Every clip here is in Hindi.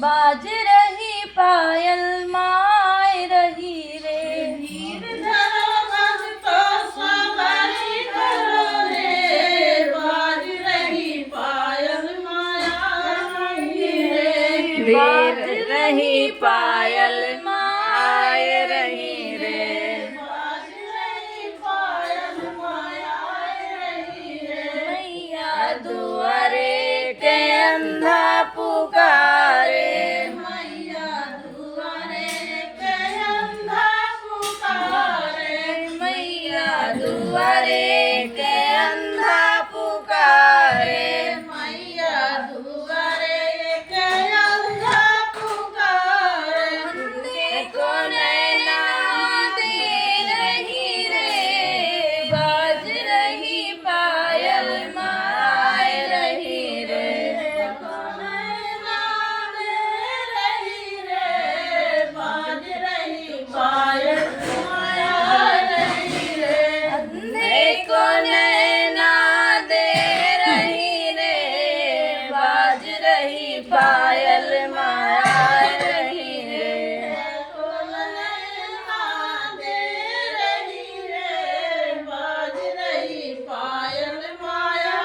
बाज रही पायल माय रही रे। धीर धरो भक्तो सवारी करो रे, बाज रही पायल माया रही रे। बाज रही पायल माय रही रे। बाज रही पायल माया रही रे। मैया दुआरे के अंधा पुकारे। मैया दुआरे के अंधा पुकारे। मैया दुआरे के अंधा पुकारे। मैया दुआरे के अंधा पुकारे। देखो नैना दे रही रे, बाज रही पायल माय रही रे। नैना दे रही रे, बाज रही पायल माया रही रे। अंधे को नैना दे रही रे, बाज रही पायल माया रही रे। नैना दे रही रे, बाज रही पायल माया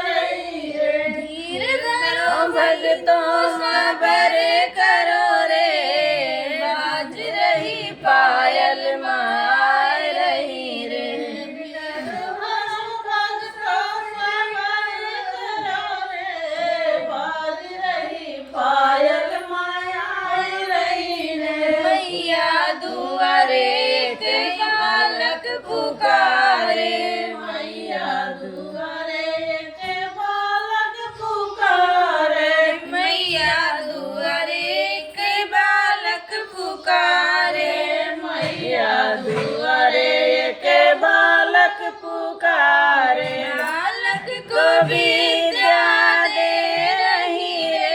रही रे। धीर धरो भक्तों सबर करो रे, बाज रही पायल माय रही रे। पायल माया रही रे। मैया दुआरे के बालक पुकारे। मैया दुआरे के बालक पुकारे। मैया दुआरे के बालक पुकारे। मैया दुआरे के बालक पुकारे। बालक को विद्या दे रही रे,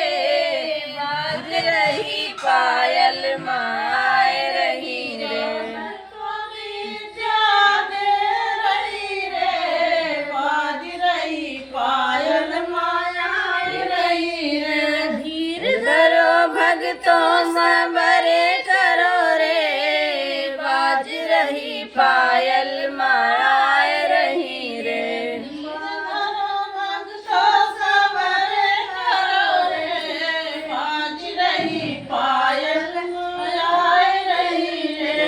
बाज रही पायल माय रही रे। पायल माया रही रे। धीर धरो भक्तों सबर करो रे, बाज रही पायल माय रही रे।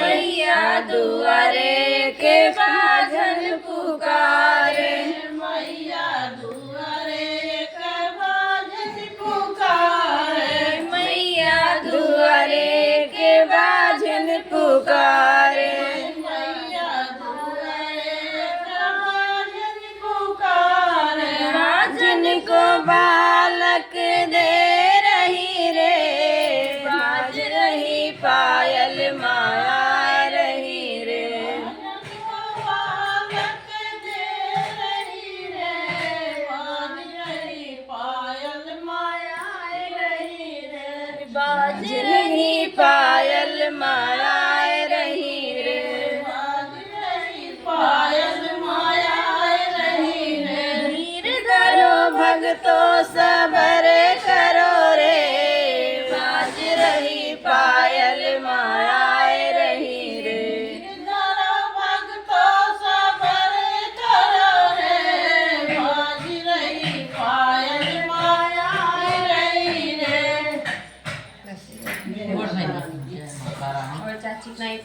मैया दुआरे के बाझन पुकारे। मैया दुआरे के बाजन पुकारे। मैया दुआरे के बाझन पुकारे। मैया दुआरे के बाजन पुकारे। बाझन को बालक दे रही रे, बाज रही पायल माया रही रे। बालक दे रही रे, बाज रही पायल माया रही रे। बाज रही पायल माया रही रे। बाज रही पायल माया रही रे। धीर धरो भक्तों सबर करो रे, बाज रही पायल माया रही रे। धरो भक्तो सबर करो रे, बाज रही पायल माया रही रे। और चाची नहीं